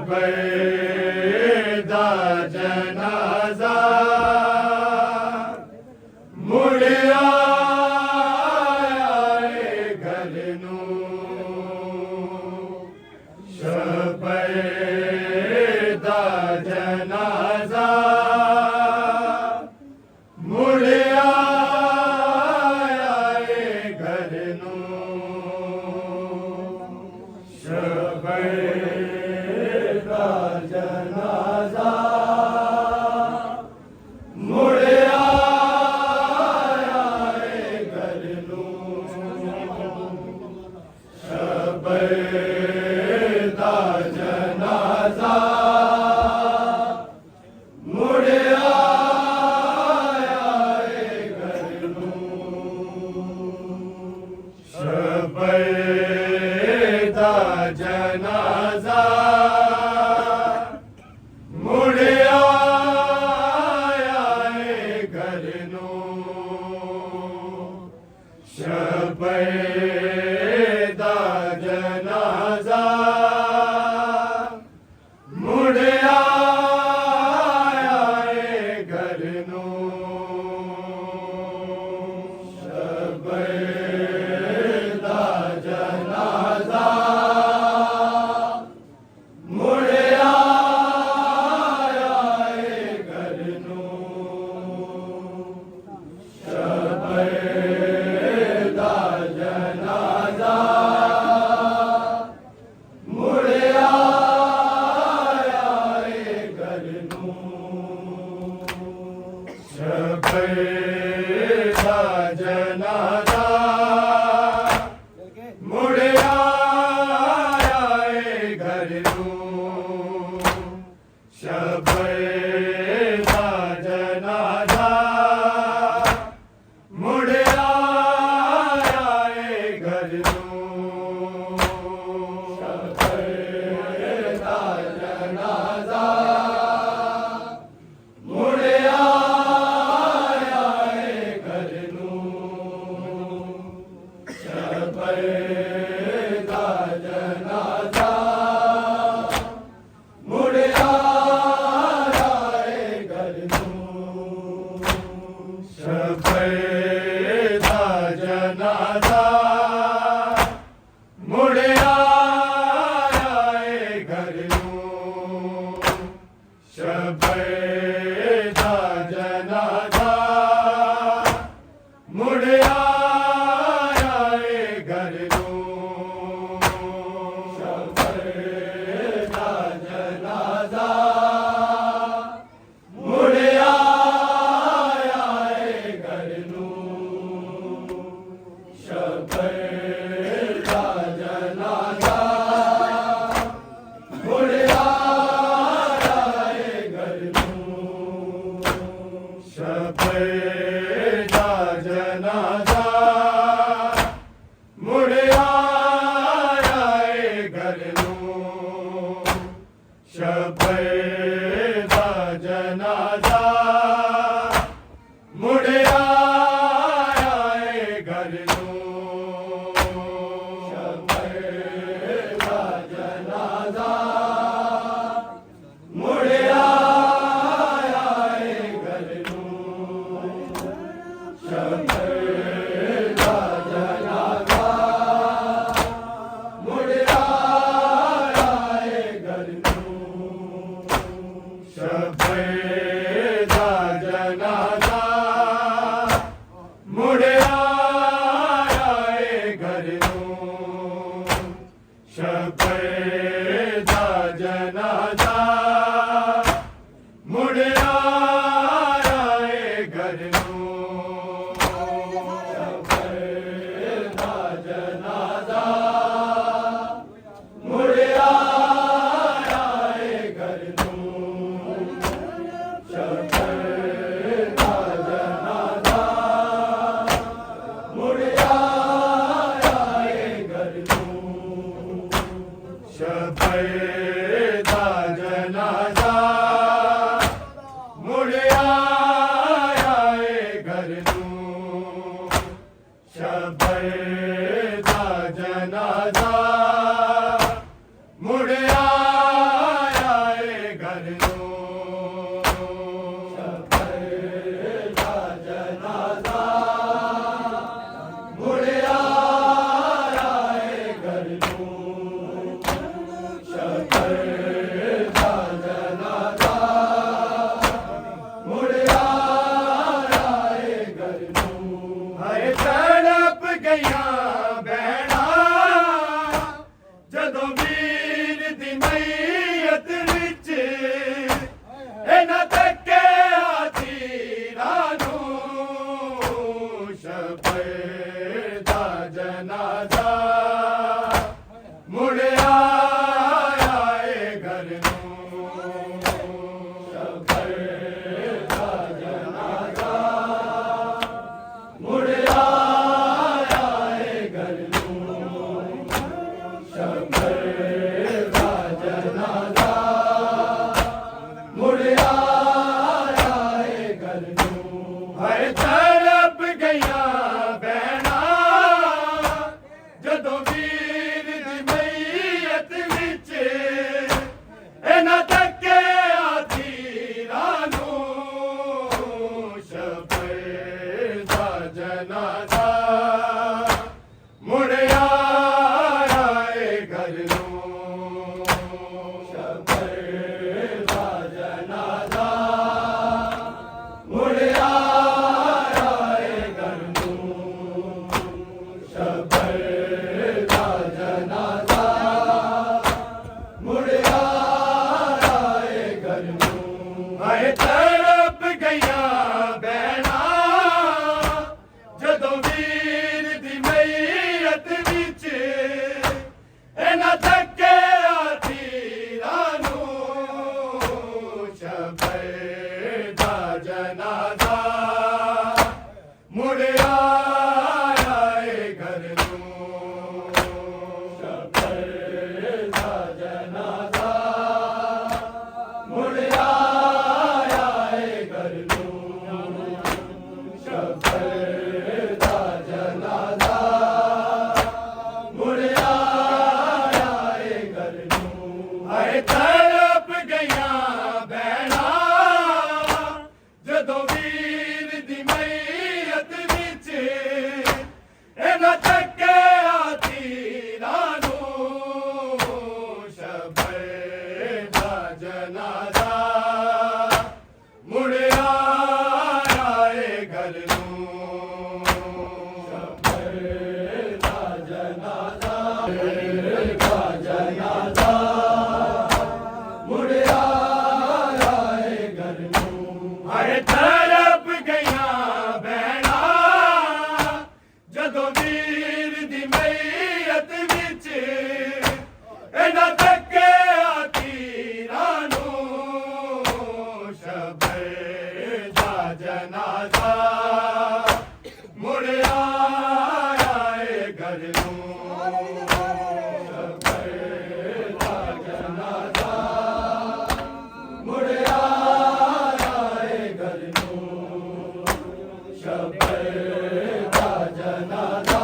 शबैदा जनाजा मुड़िया घर शबैदा जनाजा मुड़िया घर शबैदा जनाजा मुड़िया घर शबैदा जनाजा मुड़िया शबैदा जनाजा मुड़िया घर शबैदा जनाजा मुड़िया घर शबैदा जनाजा मुड़िया घर शबैदा जनाजा मुड़िया घर शबैदा जनाजा मुड़िया घर शबैदा जनाजा मुड़िया घर शबैदा जनाजा मुड़िया घर शबैदा जनाजा मुड़िया घर शबैदा जनाजा मुड़िया घर शबैदा जनाजा मुड़िया घर शबैदा जनाजा मुड़िया घर शबैदा जनाजा मुड़िया घर शबैदा जनाजा मुड़िया घर शबैदा जनाजा मुड़िया घर शबैदा जनाजा मुड़िया घर शबैदा जनाजा मुड़िया घर शबैदा जनाजा मुड़िया घर शबैदा जनाजा मुड़िया घर शबैदा जनाजा मुड़िया ਦਾ ਜਨਾਜ਼ਾ ਮੁੜ ਆਇਆ ਏ ਘਰ ਨੂੰ ਸ਼ਬਰ ਦਾ ਜਨਾਜ਼ਾ ਮੁੜ ਆਇਆ ਏ ਘਰ ਨੂੰ ਹਾਏ ਤੜਪ ਗਈਆਂ ਭੈਣਾਂ ਜਦੋਂ ਵੀਰ ਦੀ ਮਈਅਤ ਵਿੱਚ ਇਹਨਾਂ ਧੱਕਿਆ ਤੀਰਾਂ ਨੂੰ ਸ਼ਬਰ ਦਾ ਜਨਾਜ਼ਾ ਮੁੜ ਆਇਆ ਏ ਘਰ ਨੂੰ ਸ਼ਬਰ ਦਾ ਜਨਾਜ਼ਾ ਮੁੜ ਆਇਆ ਏ ਘਰ ਨੂੰ ਸ਼ਬਰ ਦਾ ਜਨਾਜ਼ਾ ਮੁੜ ਆਇਆ ਏ ਘਰ ਨੂੰ ਹਾਏ ਤੜਪ ਗਈਆਂ ਭੈਣਾਂ ਜਦੋਂ ਵੀਰ ਦੀ ਮਈਅਤ ਵਿੱਚ ਇਹਨਾਂ ਧੱਕਿਆ ਤੀਰਾਂ ਨੂੰ ਸ਼ਬਰ ਦਾ ਜਨਾਜ਼ਾ ਮੁੜ ਆਇਆ ਏ ਘਰ ਨੂੰ ਸ਼ਬਰ ਦਾ ਜਨਾਜ਼ਾ ਮੁੜ ਆਇਆ ਏ ਘਰ ਨੂੰ ਹਾਏ ਤੜਪ ਗਈਆਂ ਭੈਣਾਂ ਜਦੋਂ ਵੀਰ ਦੀ ਮਈਅਤ ਵਿੱਚ ਇਹਨਾਂ ਧੱਕਿਆ ਤੀਰਾਂ ਨੂੰ ਸ਼ਬਰ ਦਾ ਜਨਾਜ਼ਾ ਮੁੜ ਆਇਆ ਏ ਘਰ ਨੂੰ ਸ਼ਬਰ ਦਾ ਜਨਾਜ਼ਾ ਮੁੜ ਆਇਆ ਏ ਘਰ ਨੂੰ ਸ਼ਬਰ ਦਾ ਜਨਾਜ਼ਾ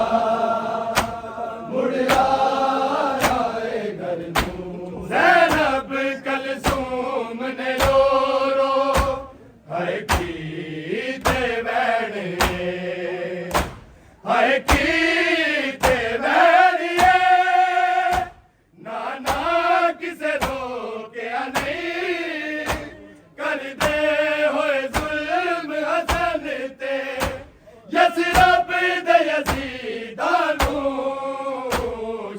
ਮੁੜ ਆਇਆ ਏ ਘਰ ਨੂੰ ਜ਼ੈਨਬ ਕਲਸੂਮ ਨੇ ਰੋ ਰੋ ਹਾਏ ਕੀਤੇ ਵੈਣੇ ਹਾਏ ਕੀਤੇ ਵੈਣੀਏ ਨਾ ਕਿਸੇ ਰੋਕਿਆ ਨਹੀਂ ਕਰਦੇ ਹੋਏ ਜ਼ੁਲਮ ਹਸਨ ਤੇ ਯਸਰਬ ਦੇ ਯਜ਼ੀਦਾਂ ਨੂੰ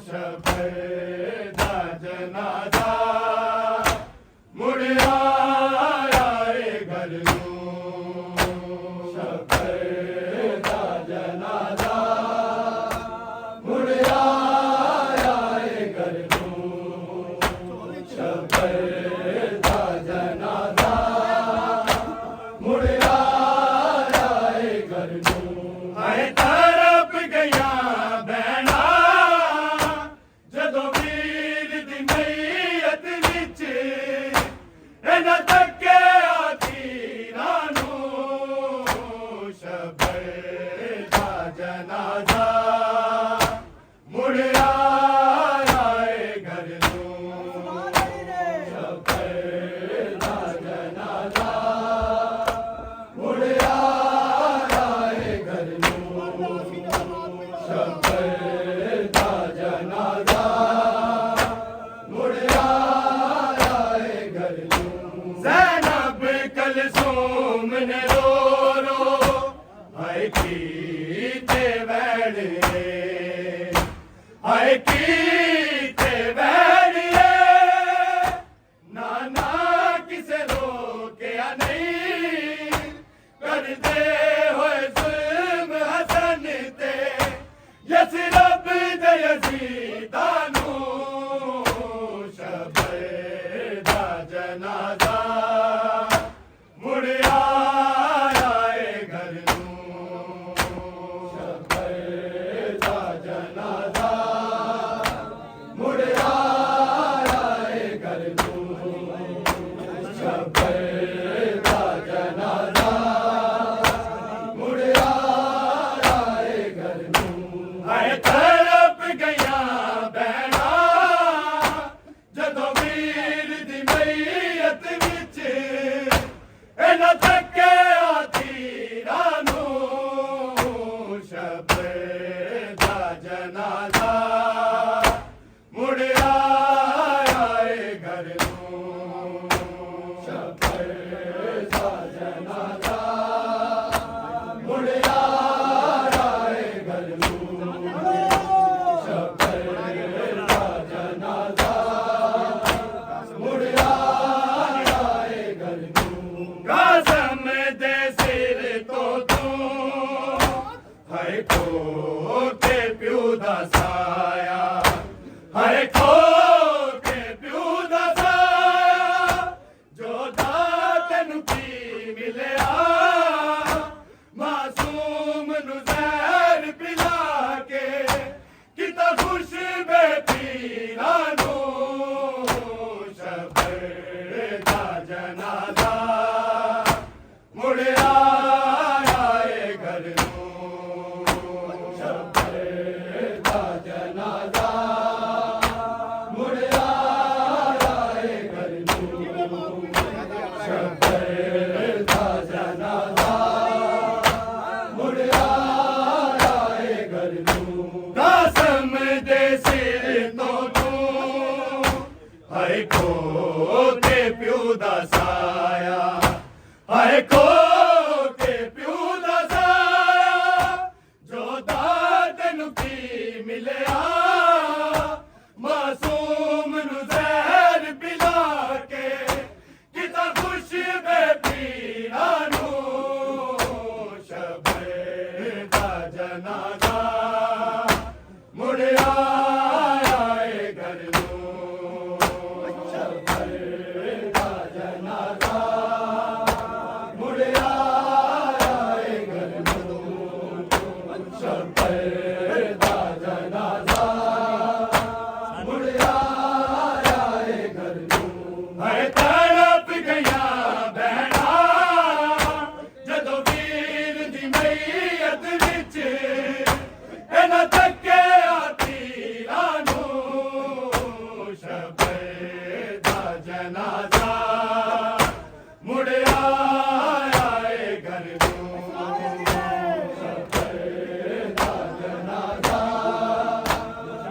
ਸ਼ਬਰ ਦਾ ਜਨਾਜ਼ਾ ਮੁੜ ਆਇਆ ਏ ਘਰ ਨੂੰ ਸ਼ਬਰ ਦਾ ਜਨਾਜ਼ਾ ਮੁੜ ਆਇਆ ਏ ਘਰ ਨੂੰ ਸ਼ਬਰ ਦਾ ਜਨਾਜ਼ਾ ਮੁੜ ਆਇਆ ਏ ਘਰ ਨੂੰ ਹਾਏ ਤੜਪ ਗਈਆਂ ਭੈਣਾਂ ਜਦੋਂ ਵੀਰ ਦੀ ਮਈਅਤ ਵਿੱਚ ਇਹਨਾਂ ਧੱਕਿਆ ਤੀਰਾਂ ਨੂੰ ਸ਼ਬਰ ਦਾ ਜਨਾਜ਼ਾ ਮੁੜ ਆਇਆ ਏ ਘਰ ਨੂੰ ਸ਼ਬਰ ਦਾ ਜਨਾਜ਼ਾ ਮੁੜ ਆਇਆ ਏ ਘਰ ਨੂੰ ਸ਼ਬਰ ਦਾ ਜਨਾਜ਼ਾ ਮੁੜ ਆਇਆ ਏ ਘਰ ਨੂੰ ਜ਼ੈਨਬ ਕਲਸੂਮ ਨੇ ਰੋ ਰੋ ਹਾਏ ਕੀਤੇ ਵੈਣੇ ਹਾਏ ਕੀਤੇ ਵੈਣੀਏ ਨਾ ਕਿਸੇ ਰੋਕਿਆ ਨਹੀਂ ਕਰਦੇ ਹੋਏ ਜ਼ੁਲਮ ਹਸਨ ਤੇ ਯਸਰਬ ਦੇ ਯਜ਼ੀਦਾਂ ਨੂੰ ਸ਼ਬਰ ਦਾ ਜਨਾਜ਼ਾ ਮੁੜ ਆਇਆ ਏ ਘਰ ਨੂੰ ਸ਼ਬਰ ਦਾ ਜਨਾਜ਼ਾ ਮੁੜ ਆਇਆ ਏ ਘਰ ਨੂੰ ਸ਼ਬਰ ਦਾ ਜਨਾਜ਼ਾ ਮੁੜ ਆਇਆ ਏ ਘਰ ਨੂੰ ਹਾਏ ਤੜਪ ਗਈਆਂ ਭੈਣਾਂ ਜਦੋਂ ਵੀਰ ਦੀ ਮਈਅਤ ਵਿੱਚ ਇਹਨਾਂ ਧੱਕਿਆ ਤੀਰਾਂ ਨੂੰ ਸ਼ਬਰ ਦਾ ਜਨਾਜ਼ਾ ਮੁੜ ਆਇਆ ਏ ਘਰ ਨੂੰ शब्बीर दा जनाजा मुड़ आया है घर नूं कासम दे सिर तो तू हाय खो के प्यो दा साया हाय खो के प्यो दा साया जो दादन की मिलिया मासूम नू ज़हर पिला के किता खुश बेपीरा नू शब्बीर दा जनाजा मुड़ आया है घर नूं शब्बीर दा जनाजा मुड़ आया है घर नूं शब्बीर दा जनाजा मुड़ आया है घर नूं है तड़प गया बहना जदों वीर दी मैयत विच इन्हां धक्के तीरां नूं शब्बीर दा जनाजा मुड़ आया है घर नूं शब्बीर दा जनाजा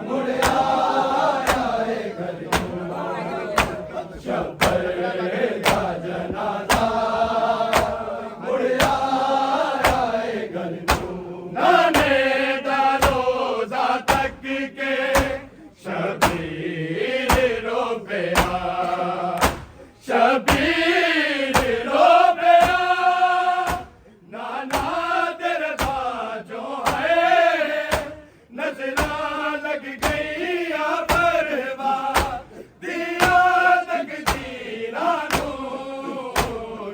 मुड़ आया है घर नूं शब्बीर दा जनाजा मुड़ आया है घर नूं नाने दा रोज़ा तक के शब्बीर रोबया शब्बीर रोबया नाना तेरे बाजों है नजरा लग गई परवा दिया तक जीरा नूं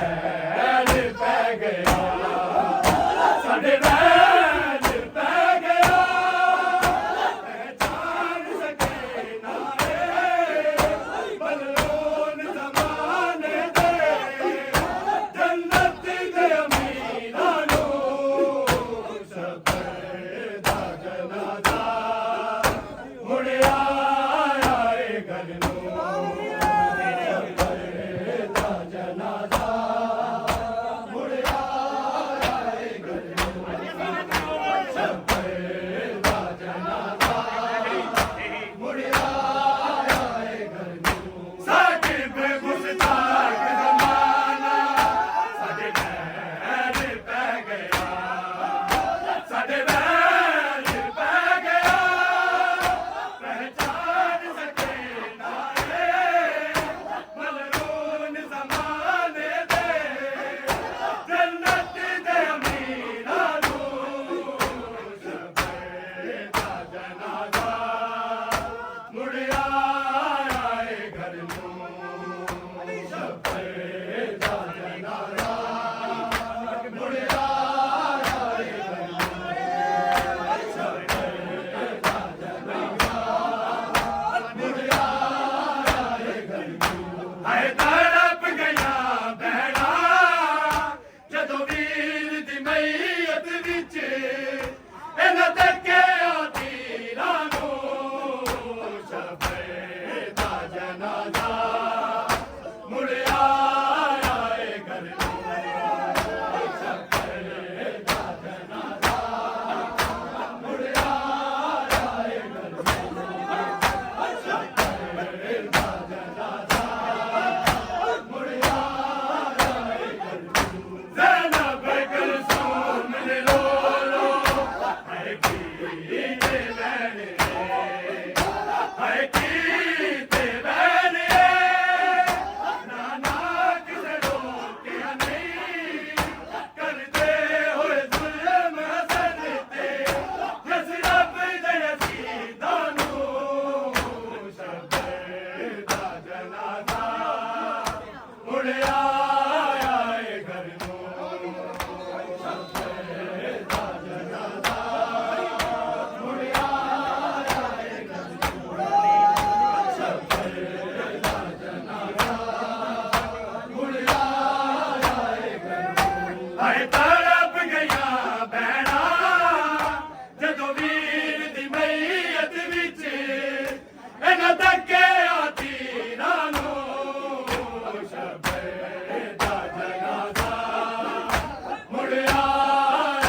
ਵੈਣ ਪੈ ਗਿਆ ਸਾਡੇ ਵੈਣ ਪੈ ਗਿਆ ਪਹਿਚਾਨ ਸਕੇ ਨਾ ਏ ਬਲਰੋਨ ਜ਼ਮਾਨੇ ਦੇ ਜੰਨਤ ਦੇ ਅਮੀਰਾਂ ਨੂੰ ਸਫਰ ਦਾ ਜਨਾਜ਼ਾ ਮੁੜਿਆ ਆਏ ਘਰ ਨੂੰ ਸਫਰ ਦਾ ਜਨਾਜ਼ਾ ਮੁੜਿਆ ਆਏ ਘਰ ਨੂੰ ਸਫਰ ਦਾ ਜਨਾਜ਼ਾ ਮੁੜਿਆ ਆਏ ਘਰ ਨੂੰ ਸਾਕਿਬ ਗੁਸਤਾਖ ਜ਼ਮਾਨਾ ਸਾਡੇ ਵੈਣ ਪੈ ਗਿਆ ਸਾਡੇ ਵੈਣ ਪੈ ਗਿਆ ਪਹਿਚਾਨ ਸਕੇ ਨਾ ਏ ਮਲਰੂਨ ਜ਼ਮਾਨੇ ਦੇ ਜੰਨਤ ਦੇ ਅਮੀਰਾਂ ਨੂੰ ਸਫਰ ਦਾ ਜਨਾਜ਼ਾ ਮੁੜਿਆ ਆਏ ਘਰ ਨੂੰ ਸਫਰ ਦਾ ਜਨਾਜ਼ਾ ਮੁੜਿਆ ਆਏ ਘਰ ਨੂੰ ਹਾਏ ਤੜਪ ਗਿਆ ਭੈਣਾ ਜਦੋਂ ਵੀਰ ਦੀ ਮਈਅਤ ਵਿੱਚ ਇਹਨਾਂ ਤੱਕਿਆ ਤੀਰਾਂ ਨੂੰ ਸਫਰ ਦਾ ਜਨਾਜ਼ਾ ਮੁੜਿਆ ਆਏ ਘਰ ਨੂੰ ਸਫਰ ਦਾ ਜਨਾਜ਼ਾ ਮੁੜਿਆ ਆਏ ਘਰ ਨੂੰ ਸਫਰ ਦਾ ਜਨਾਜ਼ਾ ਮੁੜਿਆ ਆਏ ਘਰ ਨੂੰ ਜ਼ੈਨਬ ਕੁਲਸੂਮ ਨੇ ਰੋ ਰੋ ਹਾਏ ਕੀਤੇ ਵੈਣ ਹਾਏ ਕੀਤੇ ਵੈਣ ਨਾ ਕਿਸੇ ਰੋਕਿਆ ਨਹੀਂ ਕਰਦੇ ਹੋਏ ਜ਼ੁਲਮ ਹਸਨ ਤੇ ਜਿਸ ਰੱਬ ਦੇ ਅਸੀਦਾਂ ਨੂੰ ਸਫਰ ਦਾ ਜਨਾਜ਼ਾ ਮੁੜਿਆ ਆਏ ਘਰ ਨੂੰ ਸਫਰ ਦਾ ਜਨਾਜ਼ਾ ਮੁੜਿਆ ਆਏ ਘਰ ਨੂੰ ਸਫਰ ਦਾ ਜਨਾਜ਼ਾ ਮੁੜਿਆ ਆਏ ਘਰ ਨੂੰ ਹਾਏ ਤੜਪ ਗਿਆ ਭੈਣਾ ਜਦੋਂ ਵੀਰ ਦੀ ਮਈਅਤ ਵਿੱਚ ਇਹਨਾਂ ਤੱਕਿਆ ਤੀਰਾਂ ਨੂੰ ਸਫਰ ਦਾ ਜਨਾਜ਼ਾ ਮੁੜਿਆ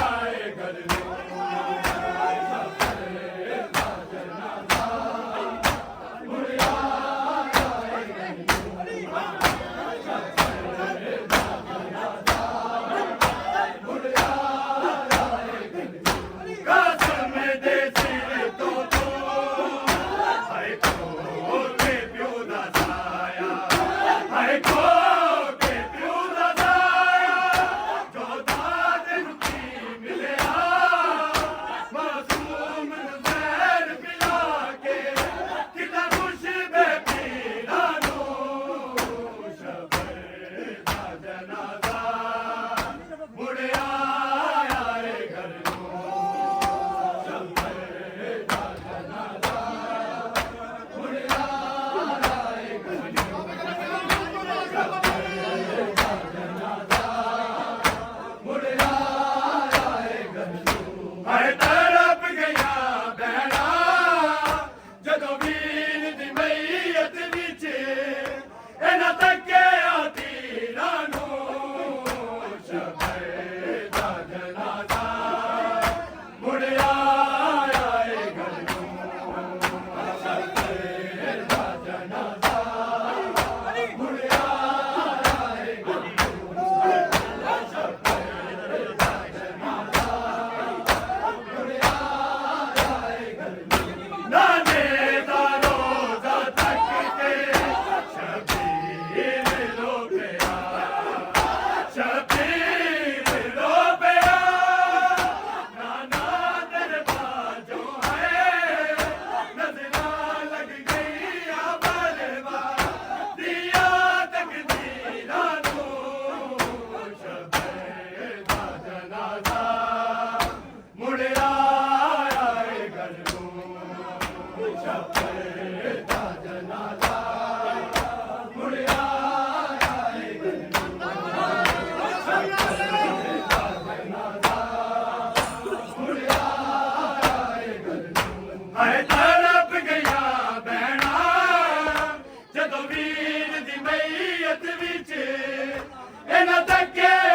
ਆਏ ਘਰ ਨੂੰ ਸਫਰ ਦਾ ਜਨਾਜ਼ਾ ਮੁੜਿਆ ਆਏ ਘਰ ਨੂੰ ਸਫਰ ਦਾ ਜਨਾਜ਼ਾ ਜਮਈਅਤ ਵਿੱਚ ਇਹਨਾਂ ਧੱਕੇ